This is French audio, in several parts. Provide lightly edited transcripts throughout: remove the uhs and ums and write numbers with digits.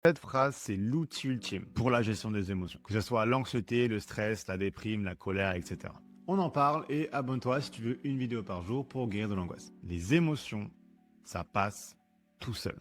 Cette phrase, c'est l'outil ultime pour la gestion des émotions, que ce soit l'anxiété, le stress, la déprime, la colère, etc. On en parle et abonne-toi si tu veux une vidéo par jour pour guérir de l'angoisse. Les émotions, ça passe tout seul.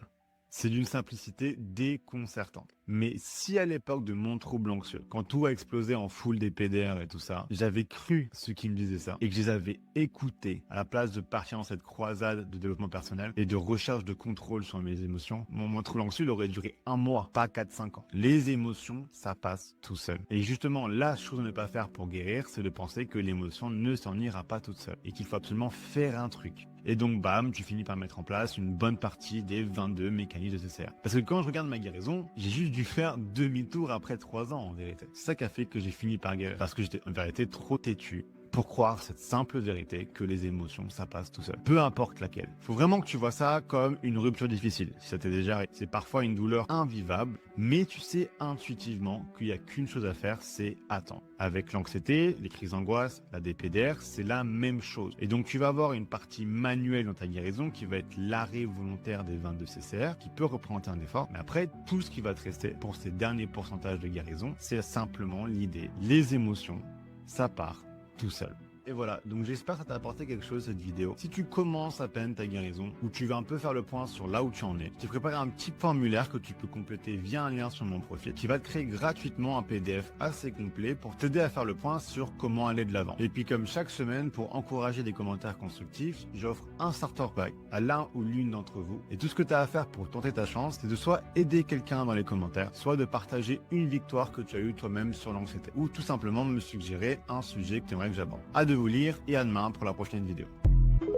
C'est d'une simplicité déconcertante. Mais si à l'époque de mon trouble anxieux, quand tout a explosé en foule des PDR et tout ça, j'avais cru ceux qui me disaient ça et que je les avais écoutés à la place de partir dans cette croisade de développement personnel et de recherche de contrôle sur mes émotions, mon trouble anxieux il aurait duré 1 mois, pas 4-5 ans. Les émotions, ça passe tout seul. Et justement, la chose à ne pas faire pour guérir, c'est de penser que l'émotion ne s'en ira pas toute seule et qu'il faut absolument faire un truc. Et donc, bam, tu finis par mettre en place une bonne partie des 22 mécanismes de CCR. Parce que quand je regarde ma guérison, j'ai juste dû faire demi-tour après 3 ans, en vérité. C'est ça qui a fait que j'ai fini par guérir. Parce que j'étais, en vérité, trop têtu pour croire cette simple vérité que les émotions, ça passe tout seul. Peu importe laquelle. Faut vraiment que tu vois ça comme une rupture difficile. Si ça t'est déjà arrivé. C'est parfois une douleur invivable, mais tu sais intuitivement qu'il n'y a qu'une chose à faire, c'est attendre. Avec l'anxiété, les crises d'angoisse, la DPDR, c'est la même chose. Et donc tu vas avoir une partie manuelle dans ta guérison qui va être l'arrêt volontaire des 22 CCR, qui peut représenter un effort. Mais après, tout ce qui va te rester pour ces derniers pourcentages de guérison, c'est simplement l'idée. Les émotions, ça part tout seul. Et voilà, donc j'espère que ça t'a apporté quelque chose cette vidéo. Si tu commences à peine ta guérison, ou tu veux un peu faire le point sur là où tu en es, je t'ai préparé un petit formulaire que tu peux compléter via un lien sur mon profil, qui va te créer gratuitement un PDF assez complet pour t'aider à faire le point sur comment aller de l'avant. Et puis comme chaque semaine, pour encourager des commentaires constructifs, j'offre un starter pack à l'un ou l'une d'entre vous. Et tout ce que tu as à faire pour tenter ta chance, c'est de soit aider quelqu'un dans les commentaires, soit de partager une victoire que tu as eue toi-même sur l'anxiété, ou tout simplement me suggérer un sujet que tu aimerais que j'aborde. À de vous lire et à demain pour la prochaine vidéo.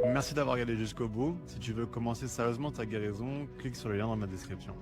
Merci d'avoir regardé jusqu'au bout. Si tu veux commencer sérieusement ta guérison, clique sur le lien dans ma description.